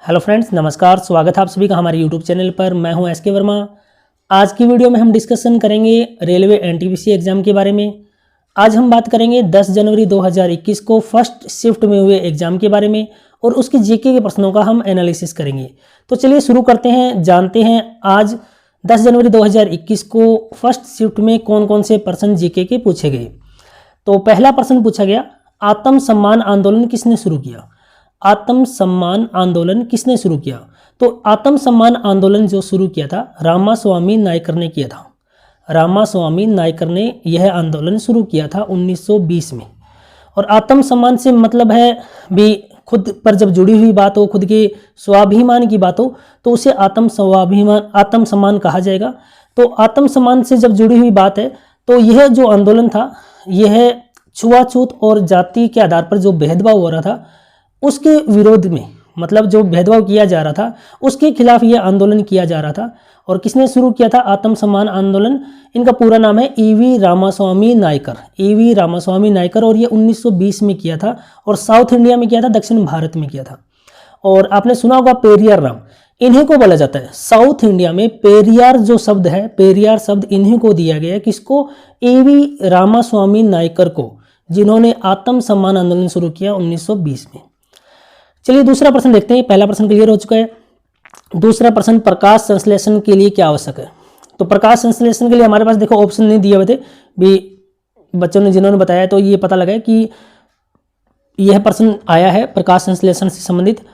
Hello friends, नमस्कार। स्वागत है आप सभी का हमारे यूट्यूब चैनल पर। मैं हूं एसके वर्मा। आज की वीडियो में हम डिस्कशन करेंगे रेलवे एनटीपीसी एग्ज़ाम के बारे में। आज हम बात करेंगे 10 जनवरी 2021 को फर्स्ट शिफ्ट में हुए एग्ज़ाम के बारे में और उसके जीके के प्रश्नों का हम एनालिसिस करेंगे। तो चलिए शुरू करते हैं, जानते हैं आज 10 जनवरी 2021 को फर्स्ट शिफ्ट में कौन कौन से प्रश्न जीके के पूछे गए। तो पहला प्रश्न पूछा गया, आत्म सम्मान आंदोलन किसने शुरू किया? आत्म सम्मान आंदोलन किसने शुरू किया? तो आत्म सम्मान आंदोलन जो शुरू किया था रामास्वामी नायकर ने किया था। रामास्वामी नायकर ने यह आंदोलन शुरू किया था 1920 में। और आत्म सम्मान से मतलब है भी खुद पर जब जुड़ी हुई बात हो, खुद के स्वाभिमान की बात हो तो उसे आत्म सम्मान कहा जाएगा। तो आत्म सम्मान से जब जुड़ी हुई बात है तो यह जो आंदोलन था यह छुआछूत और जाति के आधार पर जो भेदभाव हो रहा था उसके विरोध में, मतलब जो भेदभाव किया जा रहा था उसके खिलाफ यह आंदोलन किया जा रहा था। और किसने शुरू किया था आत्म सम्मान आंदोलन? इनका पूरा नाम है ईवी रामास्वामी नायकर। ईवी रामास्वामी नायकर। और ये 1920 में किया था और साउथ इंडिया में किया था, दक्षिण भारत में किया था। और आपने सुना होगा पेरियार राम, इन्हीं को बोला जाता है साउथ इंडिया में। पेरियार जो शब्द है, पेरियार शब्द इन्हीं को दिया गया है। किसको? ईवी रामास्वामी नायकर को, जिन्होंने आत्म सम्मान आंदोलन शुरू किया 1920 में। चलिए दूसरा प्रश्न देखते हैं। पहला प्रश्न क्लियर हो चुका है। दूसरा प्रश्न, प्रकाश संश्लेषण के लिए क्या आवश्यक है? तो प्रकाश संश्लेषण के लिए हमारे पास देखो ऑप्शन नहीं दिए हुए थे भी, बच्चों ने जिन्होंने बताया तो ये पता लगा कि यह प्रश्न आया है प्रकाश संश्लेषण से संबंधित।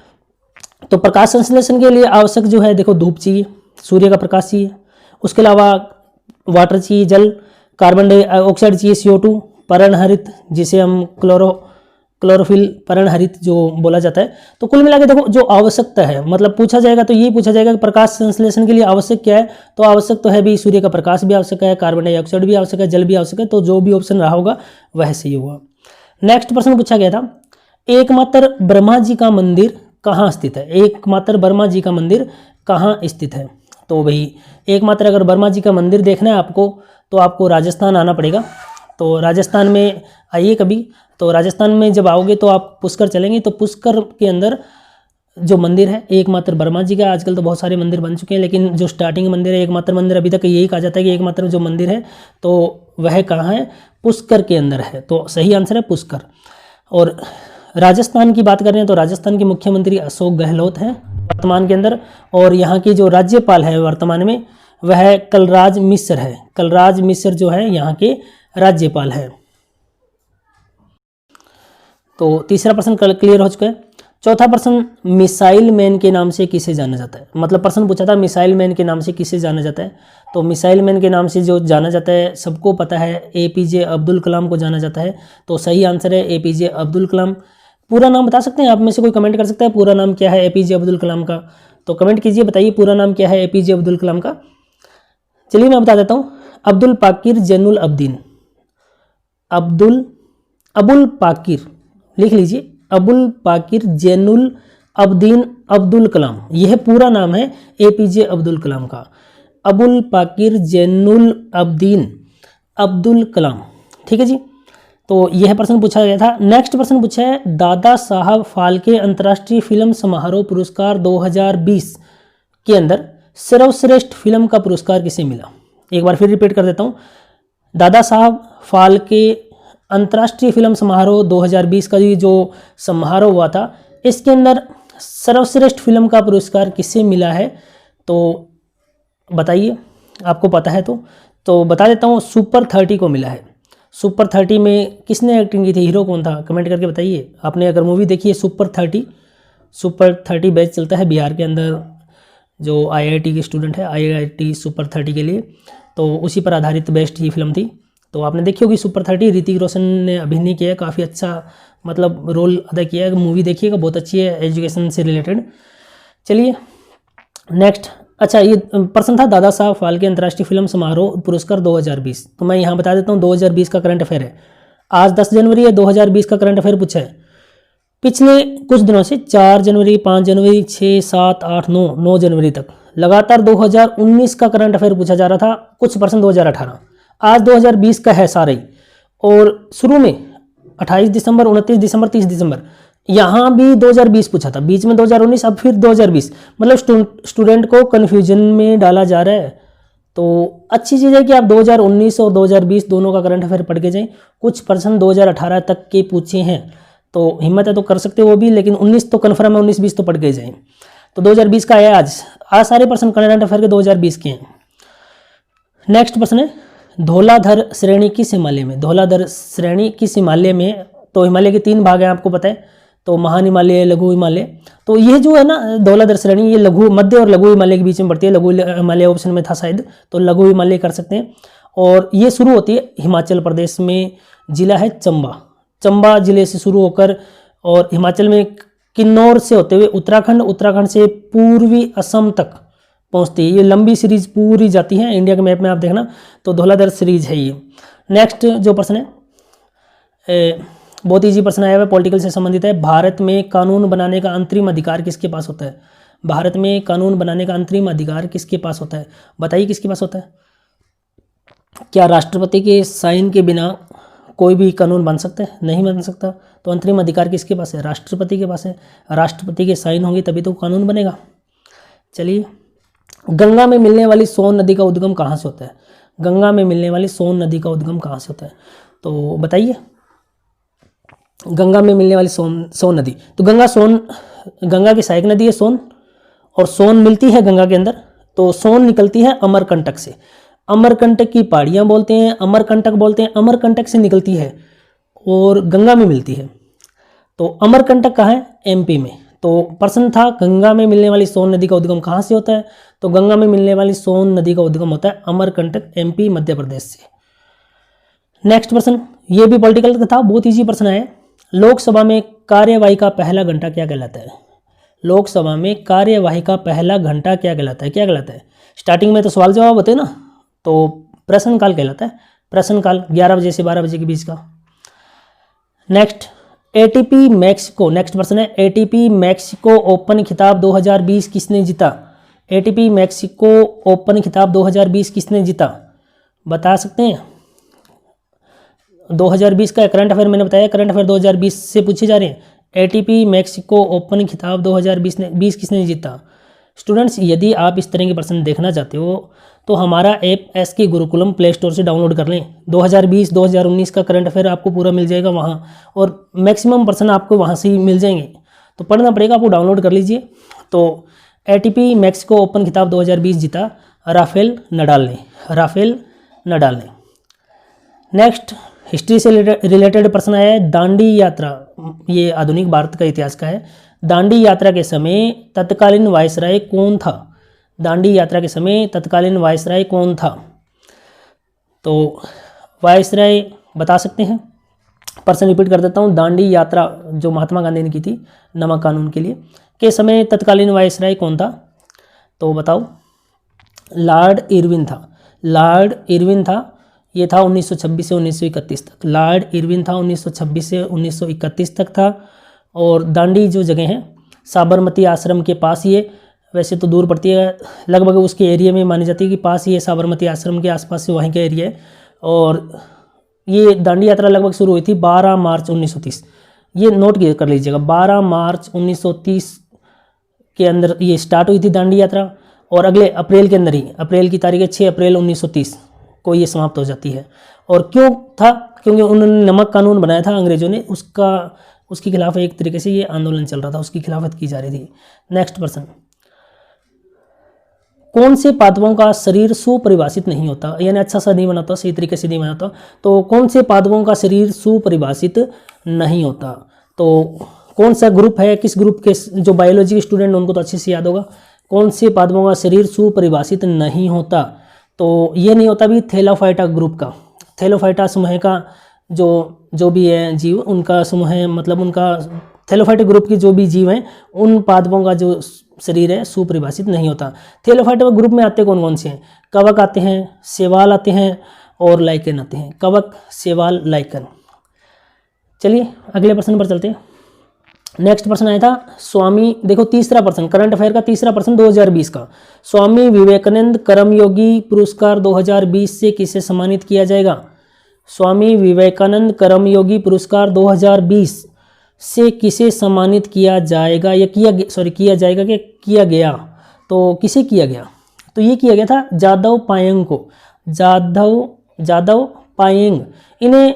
तो प्रकाश संश्लेषण के लिए आवश्यक जो है देखो, धूप चाहिए, सूर्य का प्रकाश चाहिए, उसके अलावा वाटर चाहिए, जल, कार्बन डाइऑक्साइड चाहिए, CO2, पर्णहरित जिसे हम क्लोरोफिल पर्णहरित जो बोला जाता है। तो कुल मिला के देखो जो आवश्यकता है, मतलब पूछा जाएगा तो यही पूछा जाएगा कि प्रकाश संश्लेषण के लिए आवश्यक क्या है। तो आवश्यक तो है भी, सूर्य का प्रकाश भी आवश्यक है, कार्बन डाइऑक्साइड भी आवश्यक है, जल भी आवश्यक है। तो जो भी ऑप्शन रहा होगा वह सही होगा। नेक्स्ट प्रश्न पूछा गया था, एकमात्र ब्रह्मा जी का मंदिर कहाँ स्थित है? एकमात्र ब्रह्मा जी का मंदिर कहाँ स्थित है? तो भाई एकमात्र अगर ब्रह्मा जी का मंदिर देखना है आपको तो आपको राजस्थान आना पड़ेगा। तो राजस्थान में आइए कभी। तो राजस्थान में जब आओगे तो आप पुष्कर चलेंगे, तो पुष्कर के अंदर जो मंदिर है एकमात्र ब्रह्मा जी का, आजकल तो बहुत सारे मंदिर बन चुके हैं लेकिन जो स्टार्टिंग मंदिर है एकमात्र मंदिर, अभी तक यही कहा जाता है कि एकमात्र जो मंदिर है तो वह कहाँ है? पुष्कर के अंदर है। तो सही आंसर है पुष्कर। और राजस्थान की बात करें तो राजस्थान के मुख्यमंत्री अशोक गहलोत हैं वर्तमान के अंदर। और यहाँ की जो राज्यपाल है वर्तमान में वह कलराज मिश्र है। कलराज मिश्र जो है यहाँ के राज्यपाल है। तो तीसरा प्रश्न क्लियर हो चुका है। चौथा प्रश्न, मिसाइल मैन के नाम से किसे जाना जाता है? मतलब प्रश्न पूछा था मिसाइल मैन के नाम से किसे जाना जाता है। तो मिसाइल मैन के नाम से जो जाना जाता है सबको पता है, APJ अब्दुल कलाम को जाना जाता है। तो सही आंसर है APJ अब्दुल कलाम। पूरा नाम बता सकते हैं आप में से कोई? कमेंट कर सकता है पूरा नाम क्या है APJ अब्दुल कलाम का? तो कमेंट कीजिए, बताइए पूरा नाम क्या है APJ अब्दुल कलाम का। चलिए मैं बता देता हूँ, अब्दुल पाकिर जैनुल अब्दीन। अबुल पाकिर लिख लीजिए, अबुल पाकिर जैनुल अब्दीन अब्दुल कलाम, यह पूरा नाम है APJ अब्दुल कलाम का। अबुल पाकिर जैनुल अब्दीन अब्दुल कलाम। ठीक है जी। तो यह प्रश्न पूछा गया था। नेक्स्ट प्रश्न पूछा है, दादा साहब फाल्के अंतर्राष्ट्रीय फिल्म समारोह पुरस्कार 2020 के अंदर सर्वश्रेष्ठ फिल्म का पुरस्कार किसे मिला? एक बार फिर रिपीट कर देता हूँ, दादा साहब फाल्के अंतर्राष्ट्रीय फिल्म समारोह 2020 का जो समारोह हुआ था इसके अंदर सर्वश्रेष्ठ फिल्म का पुरस्कार किसे मिला है? तो बताइए, आपको पता है तो बता देता हूँ, सुपर 30 को मिला है। सुपर 30 में किसने एक्टिंग की थी? हीरो कौन था? कमेंट करके बताइए। आपने अगर मूवी देखी है सुपर 30 बैच चलता है बिहार के अंदर, जो IIT के स्टूडेंट है, IIT सुपर 30 के लिए, तो उसी पर आधारित बेस्ट ही फिल्म थी। तो आपने देखी होगी सुपर 30, ऋतिक रोशन ने अभिनय किया है, काफ़ी अच्छा मतलब रोल अदा किया है। मूवी देखिएगा, बहुत अच्छी है, एजुकेशन से रिलेटेड। चलिए नेक्स्ट, अच्छा ये प्रश्न था दादा साहब फाल्के अंतर्राष्ट्रीय फिल्म समारोह पुरस्कार 2020। तो मैं यहाँ बता देता हूँ 2020 का करंट अफेयर है। आज 10 जनवरी है, 2020 का करंट अफेयर पूछा है। पिछले कुछ दिनों से 4 जनवरी, 5 जनवरी, 6, 7, 8, 9 जनवरी तक लगातार 2019 का करंट अफेयर पूछा जा रहा था, कुछ प्रश्न 2018। आज 2020 का है सारे। और शुरू में 28 दिसंबर, 29 दिसंबर, 30 दिसंबर यहाँ भी 2020 पूछा था, बीच में 2019, अब फिर 2020, मतलब स्टूडेंट को कन्फ्यूजन में डाला जा रहा है। तो अच्छी चीज़ है कि आप 2019 और 2020 दोनों का करंट अफेयर पढ़ के जाएं। कुछ पर्सन 2018 तक के पूछे हैं, तो हिम्मत है तो कर सकते हो वो भी, लेकिन 19 तो कन्फर्म है, 19-20 तो पढ़ के जाएं। तो 2020 का है आज सारे पर्सन करंट अफेयर के 2020 के हैं। नेक्स्ट प्रश्न है, धौलाधर श्रेणी किस हिमालय में? धौलाधर श्रेणी किस हिमालय में? तो हिमालय के 3 भाग हैं, आपको पता है, तो महान हिमालय, लघु हिमालय। तो ये जो है ना धौलाधर श्रेणी, ये लघु, मध्य और लघु हिमालय के बीच में पड़ती है। लघु हिमालय ऑप्शन में था शायद, तो लघु हिमालय कर सकते हैं। और ये शुरू होती है हिमाचल प्रदेश में, जिला है चंबा, चंबा जिले से शुरू होकर और हिमाचल में किन्नौर से होते हुए उत्तराखंड, उत्तराखंड से पूर्वी असम तक पहुंचती है। ये लंबी सीरीज पूरी जाती है, इंडिया के मैप में आप देखना, तो धौलाधर सीरीज है ये। नेक्स्ट जो प्रश्न है, बहुत ईजी प्रश्न आया हुआ है, पॉलिटिकल से संबंधित है। भारत में कानून बनाने का अंतरिम अधिकार किसके पास होता है? भारत में कानून बनाने का अंतरिम अधिकार किसके पास होता है? बताइए किसके पास होता है? क्या राष्ट्रपति के साइन के बिना कोई भी कानून बन सकता है? नहीं बन सकता। तो अंतरिम अधिकार किसके पास है? राष्ट्रपति के पास है। राष्ट्रपति के साइन होंगे तभी तो कानून बनेगा। चलिए, गंगा में मिलने वाली सोन नदी का उद्गम कहाँ से होता है? गंगा में मिलने वाली सोन नदी का उद्गम कहाँ से होता है? तो बताइए, गंगा में मिलने वाली सोन नदी, तो गंगा की सहायक नदी है सोन, और सोन मिलती है गंगा के अंदर। तो सोन निकलती है अमरकंटक से, अमरकंटक की पहाड़ियाँ बोलते हैं, अमरकंटक बोलते हैं, अमरकंटक से निकलती है और गंगा में मिलती है। तो अमरकंटक कहाँ है? एमपी में। तो प्रश्न था गंगा में मिलने वाली सोन नदी का उद्गम कहाँ से होता है? तो गंगा में मिलने वाली सोन नदी का उद्गम होता है अमरकंटक, एमपी, मध्य प्रदेश से। नेक्स्ट प्रश्न, ये भी पॉलिटिकल का था, बहुत ईजी प्रश्न है। लोकसभा में कार्यवाही का पहला घंटा क्या कहलाता है? लोकसभा में कार्यवाही का पहला घंटा क्या कहलाता है? क्या कहलाता है? स्टार्टिंग में तो सवाल जवाब होते हैं ना, तो प्रश्नकाल कहलाता है। प्रश्नकाल 11 बजे से 12 बजे के बीच का। नेक्स्ट, एटीपी मैक्सिको, नेक्स्ट प्रश्न है, एटीपी मैक्सिको ओपन खिताब 2020 किसने जीता? एटीपी मैक्सिको ओपन खिताब 2020 किसने जीता? बता सकते हैं? 2020 का करंट अफेयर मैंने बताया, करंट अफेयर 2020 से पूछे जा रहे हैं। एटीपी मैक्सिको ओपन खिताब 2020 किसने जीता? स्टूडेंट्स, यदि आप इस तरह के प्रश्न देखना चाहते हो तो हमारा app S K Gurukulam play store से डाउनलोड कर लें। 2020-2019 का करंट अफेयर आपको पूरा मिल जाएगा वहाँ, और मैक्सिमम प्रश्न आपको वहाँ से ही मिल जाएंगे। तो पढ़ना पड़ेगा, आपको डाउनलोड कर लीजिए। तो एटीपी मैक्सिको ओपन खिताब 2020 जीता राफेल नडाल ने, राफेल नडाल ने। नेक्स्ट, हिस्ट्री से रिलेटेड प्रश्न आया है, दांडी यात्रा, ये आधुनिक भारत का इतिहास का है। दांडी यात्रा के समय तत्कालीन वायसराय कौन था? दांडी यात्रा के समय तत्कालीन वायसराय कौन था? तो वायसराय बता सकते हैं? प्रश्न रिपीट कर देता हूँ, दांडी यात्रा जो महात्मा गांधी ने की थी नमक कानून के लिए, के समय तत्कालीन वायसराय कौन था? तो बताओ। लॉर्ड इरविन था, लॉर्ड इरविन था। ये था 1926 से 1931 तक। लॉर्ड इरविन था, 1926 से 1931 तक था। और दांडी जो जगह है साबरमती आश्रम के पास, ये वैसे तो दूर पड़ती है, लगभग उसके एरिया में मानी जाती है कि पास ही है, साबरमती आश्रम के आसपास से वहीं का एरिया है। और ये दांडी यात्रा लगभग शुरू हुई थी 12 मार्च 1930। ये नोट कर लीजिएगा, 12 मार्च 1930 के अंदर ये स्टार्ट हुई थी दांडी यात्रा, और अगले अप्रैल के अंदर ही, अप्रैल की तारीख है 6 अप्रैल 1930 को ये समाप्त हो जाती है। और क्यों था? क्योंकि उन्होंने नमक कानून बनाया था अंग्रेजों ने, उसके खिलाफ एक तरीके से ये आंदोलन चल रहा था, उसकी खिलाफत की जा रही थी। नेक्स्ट प्रश्न, कौन से पादपों का शरीर सुपरिभाषित नहीं होता, यानी अच्छा सा नहीं बनाता, सही तरीके से नहीं बनाता? तो कौन से पादपों का शरीर सुपरिभाषित नहीं होता? तो कौन सा ग्रुप है, किस ग्रुप के जो बायोलॉजी के स्टूडेंट उनको तो अच्छे से याद होगा। कौन से पादपों का शरीर सुपरिभाषित नहीं होता? तो ये नहीं होता भी थैलोफाइटा ग्रुप का, थैलोफाइटा समूह का जो भी है जीव, उनका समूह है, मतलब उनका थैलोफाइटा ग्रुप के जो भी जीव हैं उन पादपों का जो शरीर है सुपरिभाषित नहीं होता। थैलोफाइटा ग्रुप में आते कौन कौन से हैं? कवक आते हैं, शैवाल आते हैं और लाइकन आते हैं। कवक, शैवाल, लाइकन। चलिए अगले प्रश्न पर चलते हैं। नेक्स्ट प्रश्न आया था स्वामी, देखो तीसरा प्रश्न, करंट अफेयर का तीसरा प्रश्न 2020 का, स्वामी विवेकानंद कर्मयोगी पुरस्कार 2020 से किसे सम्मानित किया जाएगा? स्वामी विवेकानंद कर्मयोगी पुरस्कार 2020 से किसे सम्मानित किया जाएगा या किया जाएगा कि किया गया, तो किसे किया गया, तो ये किया गया था जादव पायेंग को। जादव पायेंग, इन्हें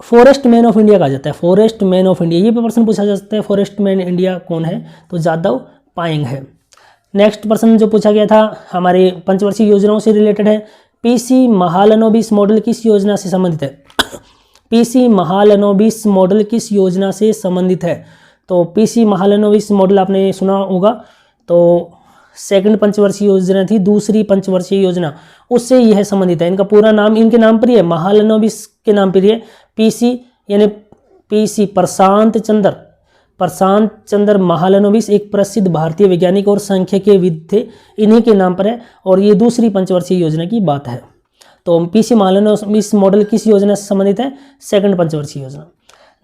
फॉरेस्ट मैन ऑफ इंडिया कहा जाता है, फॉरेस्ट मैन ऑफ इंडिया। ये भी प्रश्न पूछा जा सकता है, फॉरेस्ट मैन इंडिया कौन है, तो जादव पायेंग है। नेक्स्ट प्रश्न जो पूछा गया था हमारे पंचवर्षीय योजनाओं से रिलेटेड है, पीसी महालनोबिस मॉडल किस योजना से संबंधित है? पीसी महालनोबिस मॉडल किस योजना से संबंधित है? तो पीसी महालनोबिस मॉडल आपने सुना होगा, तो सेकंड पंचवर्षीय योजना थी, दूसरी पंचवर्षीय योजना उससे यह संबंधित है। इनका पूरा नाम इनके नाम पर ही है, महालनोबिस के नाम पर ही है। पीसी यानी पीसी प्रशांत चंद्र महालनोबिस एक प्रसिद्ध भारतीय वैज्ञानिक और सांख्यिकीविद थे, इन्हीं के नाम पर है और ये दूसरी पंचवर्षीय योजना की बात है। तो पीसी महालनोबिस मॉडल किस योजना से संबंधित है? सेकंड पंचवर्षीय योजना।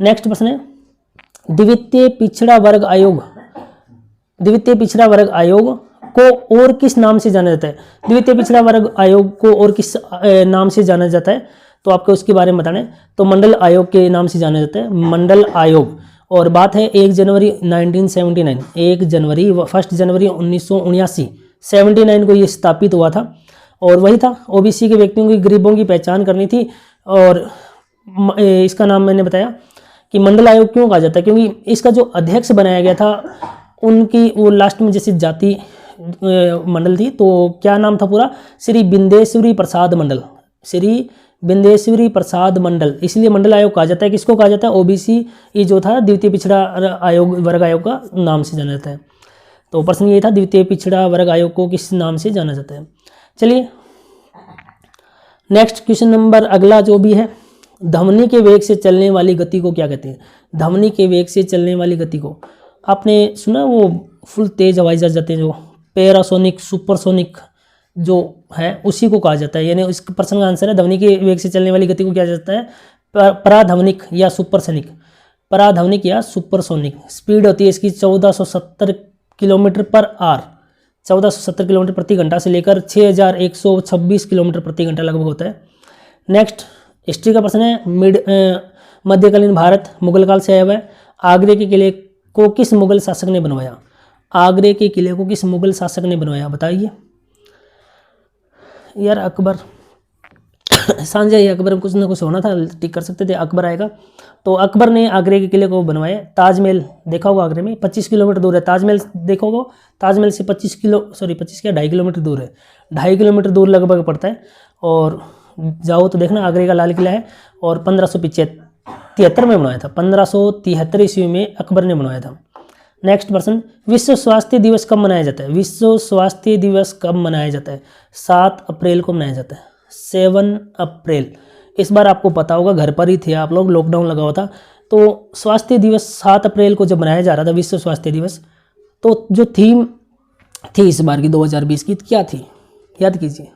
नेक्स्ट प्रश्न है, द्वितीय पिछड़ा वर्ग आयोग को और किस नाम से जाना जाता है? द्वितीय पिछड़ा वर्ग आयोग को और किस नाम से जाना जाता है, तो आपको उसके बारे में बताना है। तो मंडल आयोग के नाम से जाना जाता है, मंडल आयोग। और बात है 1 जनवरी 1979, 1 जनवरी 1979 79 को ये स्थापित हुआ था और वही था ओबीसी के व्यक्तियों की, गरीबों की पहचान करनी थी। और इसका नाम मैंने बताया कि मंडल आयोग क्यों कहा जाता है, क्योंकि इसका जो अध्यक्ष बनाया गया था उनकी वो लास्ट में जैसे जाति मंडल थी, तो क्या नाम था पूरा? श्री बिंदेश्वरी प्रसाद मंडल, श्री बिंदेश्वरी प्रसाद मंडल, इसलिए मंडल आयोग कहा जाता है। किसको कहा जाता है? ओबीसी ये जो था द्वितीय पिछड़ा आयोग वर्ग आयोग का नाम से जाना जाता है। तो प्रश्न ये था, द्वितीय पिछड़ा वर्ग आयोग को किस नाम से जाना जाता है। चलिए नेक्स्ट क्वेश्चन नंबर अगला जो भी है, ध्वनि के वेग से चलने वाली गति को क्या कहते हैं? ध्वनि के वेग से चलने वाली गति को आपने सुना, वो फुल तेज हवाई जहाज जाते हैं जो पैरासोनिक सुपरसोनिक जो है उसी को कहा जाता है। यानी इस प्रश्न का आंसर है ध्वनि के वेग से चलने वाली गति को क्या जाता है? पराध्वनिक या सुपरसोनिक, पराध्वनिक या सुपरसोनिक। स्पीड होती है इसकी 1470 किलोमीटर पर आवर, 1470 किलोमीटर प्रति घंटा से लेकर 6126 किलोमीटर प्रति घंटा लगभग होता है। नेक्स्ट हिस्ट्री का प्रश्न है, मध्यकालीन भारत मुगल काल से आया हुआ है। आगरे के किले को किस मुगल शासक ने बनवाया? आगरे के किले को किस मुगल शासक ने बनवाया, बताइए यार। अकबर, शाहजहां अकबर में कुछ ना कुछ होना था, टिक कर सकते थे, अकबर आएगा। तो अकबर ने आगरे के किले को बनवाया। ताजमहल देखा होगा आगरे में, 25 किलोमीटर दूर है ताजमहल, देखा होगा ताजमहल से 25 2.5 किलोमीटर दूर है, 2.5 किलोमीटर दूर लगभग पड़ता है। और जाओ तो देखना आगरे का लाल किला है और 1573 में बनवाया था, 1573 ईस्वी में अकबर ने बनवाया था। नेक्स्ट प्रश्न, विश्व स्वास्थ्य दिवस कब मनाया जाता है? विश्व स्वास्थ्य दिवस कब मनाया जाता है? 7 अप्रैल को मनाया जाता है, 7 अप्रैल। इस बार आपको पता होगा, घर पर ही थे आप लोग, लॉकडाउन लगा हुआ था, तो स्वास्थ्य दिवस 7 अप्रैल को जब मनाया जा रहा था विश्व स्वास्थ्य दिवस, तो जो थीम थी इस बार की 2020 की क्या थी, याद कीजिए।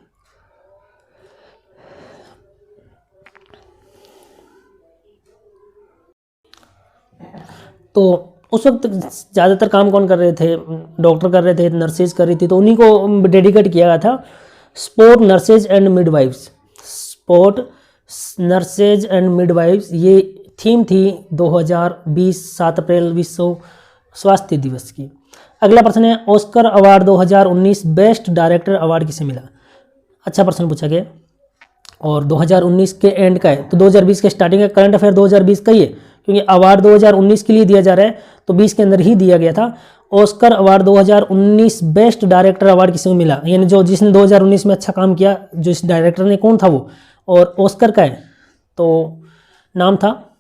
तो उस वक्त ज़्यादातर काम कौन कर रहे थे? डॉक्टर कर रहे थे, नर्सेज कर रही थी, तो उन्हीं को डेडिकेट किया गया था। Sport nurses and midwives, sport nurses and midwives, ये थीम थी 2020 7 अप्रैल विश्व स्वास्थ्य दिवस की। अगला प्रश्न है, Oscar award 2019 best director award किसे मिला? अच्छा प्रश्न पूछा गया और 2019 के एंड का है, तो 2020 के स्टार्टिंग का, करंट अफेयर 2020 का ही है, क्योंकि अवार्ड 2019 के लिए दिया जा रहा है, तो 20 के अंदर ही दिया गया था। Oscar award 2019 best director award किसे मिला? यानी जिसने 2019 में अच्छा काम किया, जो इस डायरेक्टर ने, कौन था वो? और ऑस्कर का है तो नाम था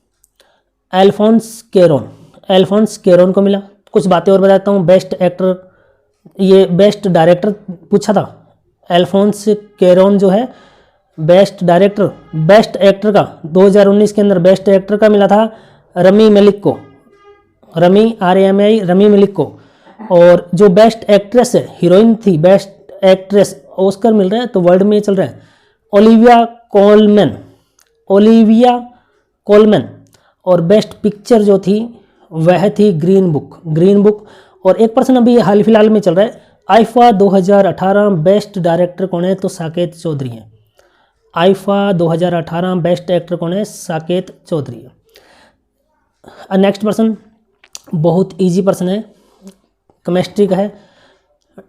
अल्फोंस कैरोन, अल्फोंस कैरोन को मिला। कुछ बातें और बताता हूँ। बेस्ट एक्टर, ये बेस्ट डायरेक्टर पूछा था, अल्फोंस कैरोन जो है बेस्ट डायरेक्टर। बेस्ट एक्टर का 2019 के अंदर बेस्ट एक्टर का मिला था रमी मलिक को, रमी RAMI रमी मलिक को। और जो बेस्ट एक्ट्रेस है, हीरोइन थी, बेस्ट एक्ट्रेस ऑस्कर मिल रहा है तो वर्ल्ड में चल रहा है, ओलिविया कोलमैन। और बेस्ट पिक्चर जो थी वह थी ग्रीन बुक। और एक पर्सन अभी हाल फिलहाल में चल रहा है, आईफा 2018 बेस्ट डायरेक्टर कौन है? तो साकेत चौधरी है। आईफा 2018 बेस्ट एक्टर कौन है? साकेत चौधरी है। नेक्स्ट पर्सन बहुत इजी पर्सन है, केमिस्ट्री का है।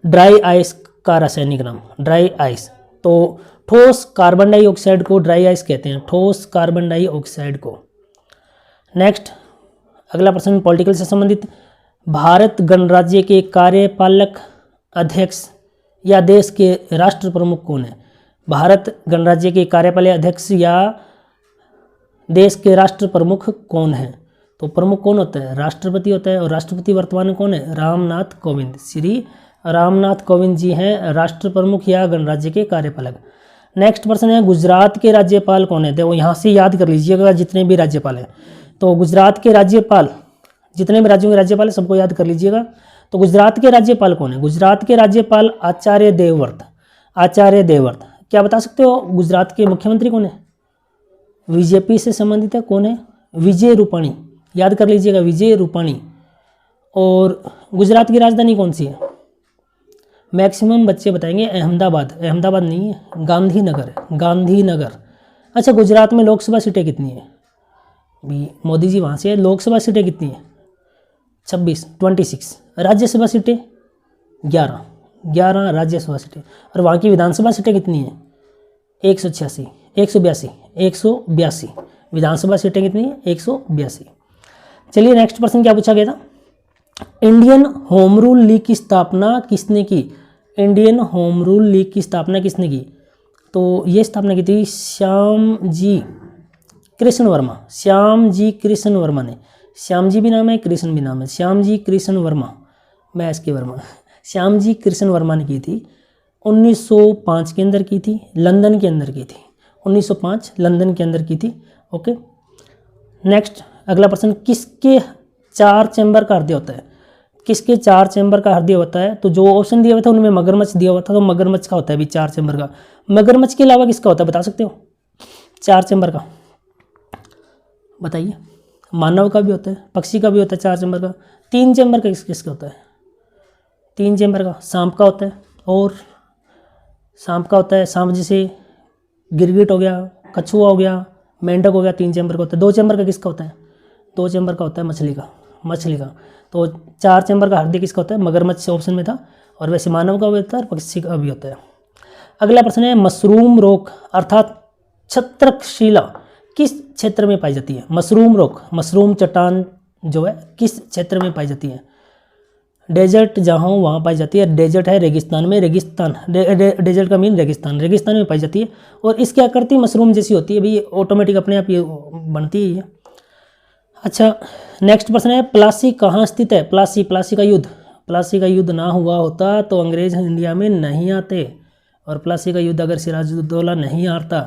ड्राई आइस का रासायनिक नाम, ड्राई आइस। तो ठोस कार्बन डाइऑक्साइड को ड्राई आइस कहते हैं, ठोस कार्बन डाइऑक्साइड को। नेक्स्ट अगला प्रश्न पॉलिटिकल से संबंधित, भारत गणराज्य के कार्यपालक अध्यक्ष या देश के राष्ट्र प्रमुख कौन है? भारत गणराज्य के कार्यपालक अध्यक्ष या देश के राष्ट्र प्रमुख कौन है? तो प्रमुख कौन होता है? राष्ट्रपति होता है। और राष्ट्रपति वर्तमान में कौन है? रामनाथ कोविंद, श्री रामनाथ कोविंद जी हैं राष्ट्र प्रमुख या गणराज्य के कार्यपालक। नेक्स्ट प्रश्न है गुजरात के राज्यपाल कौन है? देखो यहाँ से याद कर लीजिएगा जितने भी राज्यपाल हैं। तो गुजरात के राज्यपाल, जितने भी राज्यों के राज्यपाल हैं सबको याद कर लीजिएगा। तो गुजरात के राज्यपाल कौन है? गुजरात के राज्यपाल आचार्य देवव्रत, आचार्य देवव्रत। क्या बता सकते हो गुजरात के मुख्यमंत्री कौन है? बीजेपी से संबंधित है, कौन है? विजय रूपाणी, याद कर लीजिएगा विजय रूपाणी। और गुजरात की राजधानी कौन सी है? मैक्सिमम बच्चे बताएंगे अहमदाबाद, अहमदाबाद नहीं है, गांधीनगर है, गांधीनगर। अच्छा गुजरात में लोकसभा सीटें कितनी है? भी मोदी जी वहाँ से है। लोकसभा सीटें कितनी है? 26। राज्यसभा सीटें 11 राज्यसभा सीटें। और वहाँ की विधानसभा सीटें कितनी है? 182 विधानसभा सीटें कितनी है? 182। चलिए नेक्स्ट प्रश्न क्या पूछा गया था? इंडियन होम रूल लीग की स्थापना किसने की? इंडियन होम रूल लीग की स्थापना किसने की? तो ये स्थापना की थी श्याम जी कृष्ण वर्मा, श्याम जी कृष्ण वर्मा ने। श्याम जी भी नाम है, कृष्ण भी नाम है, श्याम जी कृष्ण वर्मा, मैं एस के वर्मा। श्याम जी कृष्ण वर्मा ने की थी, 1905 के अंदर की थी, लंदन के अंदर की थी, 1905 लंदन के अंदर की थी। ओके नेक्स्ट अगला प्रश्न, किसके 4 चैम्बर का हृदय होता है? किसके 4 चैम्बर का हृदय होता है? तो जो ऑप्शन दिया हुआ था उनमें मगरमच्छ दिया हुआ था, तो मगरमच्छ का होता है भी 4 चैम्बर का। मगरमच्छ के अलावा किसका होता है बता सकते हो 4 चैम्बर का? बताइए। मानव का भी होता है, पक्षी का भी होता है 4 चैम्बर का। 3 चैम्बर का किसका होता है? 3 चैम्बर का सांप का होता है। और सांप का होता है, सांप जैसे गिरगिट हो गया, कछुआ हो गया, मेंढक हो गया, 3 चैम्बर का होता है। 2 चैम्बर का किसका होता है? 2 चैम्बर का होता है मछली का, मछली का। तो 4 चैम्बर का हृदय किसका होता है? मगरमच्छ ऑप्शन में था। और वैसे मानव का भी होता है और पक्षी का भी होता है। अगला प्रश्न है मशरूम रोग अर्थात छत्रकशिला किस क्षेत्र में पाई जाती है? मशरूम रोग, मशरूम चट्टान जो है किस क्षेत्र में पाई जाती है? डेजर्ट जहाँ हो वहाँ पाई जाती है। डेजर्ट है रेगिस्तान में, रेगिस्तान डेजर्ट का मीन रेगिस्तान, रेगिस्तान में पाई जाती है। और इसकी आकृति मशरूम जैसी होती है, भाई ऑटोमेटिक अपने आप ये बनती है ये। अच्छा नेक्स्ट प्रश्न है प्लासी कहाँ स्थित है? प्लासी, प्लासी का युद्ध, प्लासी का युद्ध ना हुआ होता तो अंग्रेज इंडिया में नहीं आते। और प्लासी का युद्ध अगर सिराजुद्दौला नहीं हारता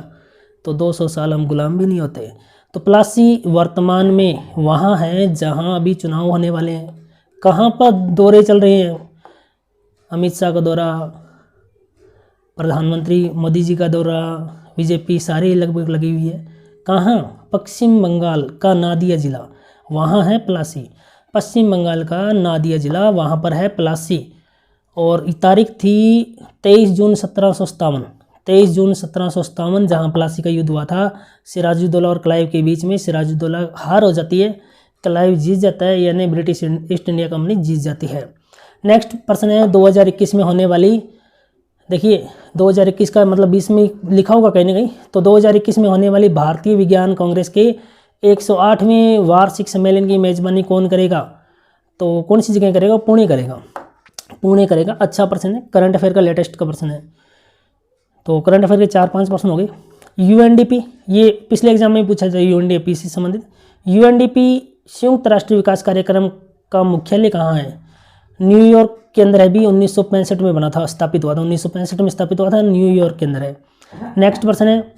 तो 200 साल हम गुलाम भी नहीं होते। तो प्लासी वर्तमान में वहाँ है जहाँ अभी चुनाव होने वाले हैं। कहाँ पर दौरे चल रहे हैं? अमित शाह का दौरा, प्रधानमंत्री मोदी जी का दौरा, बीजेपी सारी लगभग लगी हुई है। कहाँ? पश्चिम बंगाल का नादिया ज़िला, वहाँ है प्लासी। पश्चिम बंगाल का नादिया ज़िला, वहाँ पर है प्लासी। और तारीख थी 23 जून 1757, 23 जून 1757 जहाँ प्लासी का युद्ध हुआ था सिराजुद्दौला और क्लाइव के बीच में। सिराजुद्दौला हार हो जाती है, क्लाइव जीत जाता है, यानी ब्रिटिश ईस्ट इंडिया कंपनी जीत जाती है। नेक्स्ट प्रश्न है 2021 में होने वाली, देखिए 2021 का मतलब 20 में लिखा होगा कहीं ना कहीं, तो 2021 में होने वाली भारतीय विज्ञान कांग्रेस के 108वें वार्षिक सम्मेलन की मेजबानी कौन करेगा? तो कौन सी जगह करेगा? पुणे करेगा, पुणे करेगा। अच्छा प्रश्न है, करंट अफेयर का लेटेस्ट का प्रश्न है। तो करंट अफेयर के 4-5 प्रश्न हो गए। यूएनडीपी, ये पिछले एग्जाम में पूछा था यूएनडीपी से संबंधित। यूएनडीपी संयुक्त राष्ट्र विकास कार्यक्रम का मुख्यालय कहाँ है? न्यूयॉर्क के अंदर है भी, 1965 में बना था, स्थापित हुआ था, 1965 में स्थापित हुआ था, न्यूयॉर्क के अंदर है। नेक्स्ट प्रश्न है,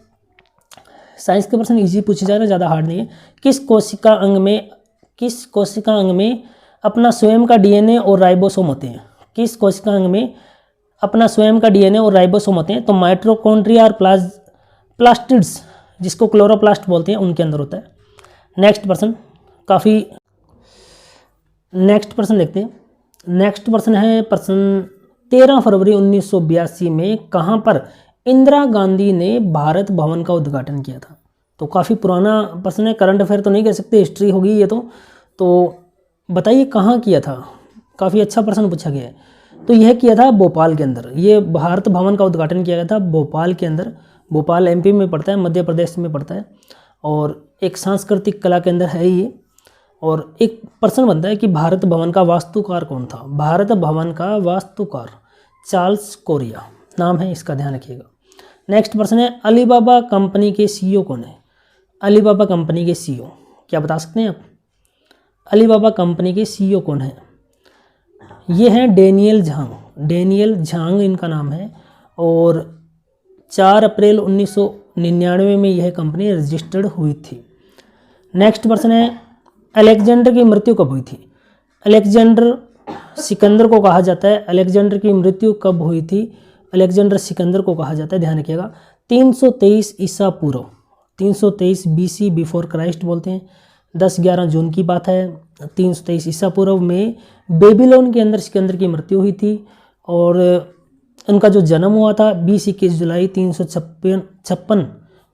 साइंस के प्रश्न इजी पूछे जा रहे हैं, ज़्यादा हार्ड नहीं है। किस कोशिका अंग में अपना स्वयं का डीएनए और राइबोसोम होते हैं? किस कोशिका अंग में अपना स्वयं का डीएनए और राइबोसोम होते हैं? तो माइटोकॉन्ड्रिया और प्लास्टिड्स, जिसको क्लोरोप्लास्ट बोलते हैं, उनके अंदर होता है। नेक्स्ट प्रश्न नेक्स्ट प्रश्न देखते हैं। नेक्स्ट प्रश्न है प्रश्न 13 फरवरी 1982 में कहाँ पर इंदिरा गांधी ने भारत भवन का उद्घाटन किया था? तो काफ़ी पुराना प्रश्न है, करंट अफेयर तो नहीं कह सकते, हिस्ट्री होगी ये तो बताइए कहाँ किया था। काफ़ी अच्छा प्रश्न पूछा गया है। तो यह किया था भोपाल के अंदर, ये भारत भवन का उद्घाटन किया गया था भोपाल के अंदर। भोपाल एमपी में पड़ता है, मध्य प्रदेश में पड़ता है, और एक सांस्कृतिक कला के अंदर है ये। और एक प्रश्न बनता है कि भारत भवन का वास्तुकार कौन था। भारत भवन का वास्तुकार चार्ल्स कोरिया नाम है, इसका ध्यान रखिएगा। नेक्स्ट प्रश्न है, अलीबाबा कंपनी के सीईओ कौन है। अलीबाबा कंपनी के सीईओ क्या बता सकते हैं आप? अलीबाबा कंपनी के सीईओ कौन है? ये हैं डेनियल झांग। डेनियल झांग इनका नाम है, और 4 अप्रैल 1999 में यह कंपनी रजिस्टर्ड हुई थी। नेक्स्ट प्रश्न है, अलेक्जेंडर की मृत्यु कब हुई थी। अलेक्जेंडर सिकंदर को कहा जाता है, अलेक्जेंडर की मृत्यु कब हुई थी? अलेक्जेंडर सिकंदर को कहा जाता है, ध्यान रखिएगा, 323 ईसा पूर्व, 323 BC बिफोर क्राइस्ट बोलते हैं। 10-11 जून की बात है, 323 ईसा पूर्व में बेबीलोन के अंदर सिकंदर की मृत्यु हुई थी, और उनका जो जन्म हुआ था 20-21 जुलाई 356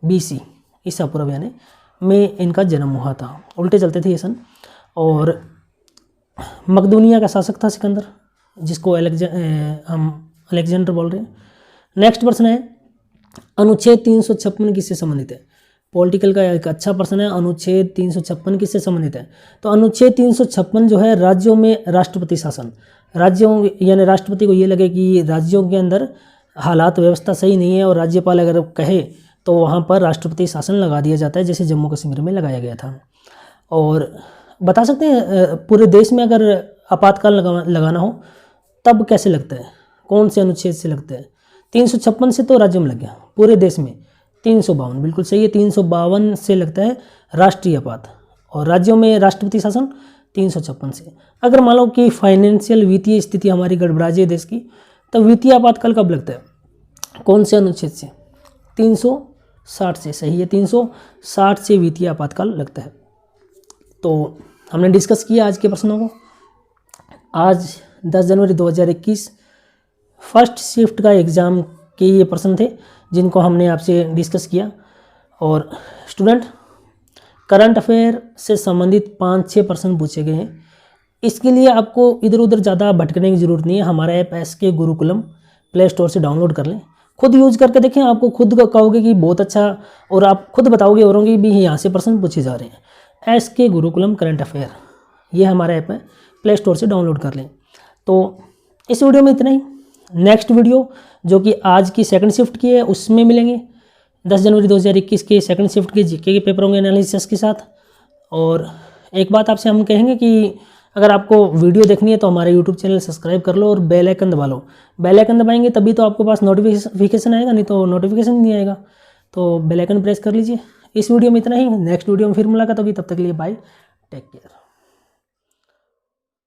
BC ईसा पूर्व यानी में इनका जन्म हुआ था। उल्टे चलते थे ये सन। और मकदूनिया का शासक था सिकंदर, जिसको हम अलेक्जेंडर बोल रहे हैं। नेक्स्ट प्रश्न है, अनुच्छेद 356 किससे संबंधित है। पॉलिटिकल का एक अच्छा प्रश्न है, अनुच्छेद 356 किससे संबंधित है। तो अनुच्छेद 356 जो है राज्यों में राष्ट्रपति शासन, राज्यों यानी राष्ट्रपति को ये लगे कि राज्यों के अंदर हालात व्यवस्था सही नहीं है और राज्यपाल अगर कहे तो वहाँ पर राष्ट्रपति शासन लगा दिया जाता है, जैसे जम्मू कश्मीर में लगाया गया था। और बता सकते हैं पूरे देश में अगर आपातकाल लगाना हो तब कैसे लगता है, कौन से अनुच्छेद से लगता है। 356 से तो राज्य में लग गया, पूरे देश में 352 बिल्कुल सही है, 352 से लगता है राष्ट्रीय आपात, और राज्यों में राष्ट्रपति शासन 356 से। अगर मान लो कि फाइनेंशियल वित्तीय स्थिति हमारी गड़बड़ा जाए देश की, तो वित्तीय आपातकाल कब लगता है, कौन से अनुच्छेद से? 360 से, सही है, 360 से वित्तीय आपातकाल लगता है। तो हमने डिस्कस किया आज के प्रश्नों को। आज 10 जनवरी 2021 फर्स्ट शिफ्ट का एग्ज़ाम के ये प्रश्न थे जिनको हमने आपसे डिस्कस किया। और स्टूडेंट, करंट अफेयर से संबंधित 5-6 प्रश्न पूछे गए हैं। इसके लिए आपको इधर उधर ज़्यादा भटकने की ज़रूरत नहीं है। हमारा app SK Gurukulam play store से डाउनलोड कर लें, खुद यूज करके देखें, आपको खुद कहोगे कि बहुत अच्छा, और आप खुद बताओगे औरों की भी यहाँ से प्रश्न पूछे जा रहे हैं। SK गुरुकुलम करंट अफेयर, ये हमारा ऐप है, प्ले स्टोर से डाउनलोड कर लें। तो इस वीडियो में इतना ही। नेक्स्ट वीडियो जो कि आज की सेकंड शिफ्ट की है उसमें मिलेंगे 10 जनवरी 2021 के सेकंड शिफ्ट के जीके के पेपरों के एनालिसिस के साथ। और एक बात आपसे हम कहेंगे कि अगर आपको वीडियो देखनी है तो हमारे यूट्यूब चैनल सब्सक्राइब कर लो और बेल आइकन दबा लो। बेल आइकन दबाएंगे तभी तो आपके पास नोटिफिकेशन आएगा, नहीं तो नोटिफिकेशन नहीं आएगा। तो बेल आइकन प्रेस कर लीजिए। इस वीडियो में इतना ही, नेक्स्ट वीडियो में फिर मुलाकात होगी, तब तक के लिए बाय, टेक केयर।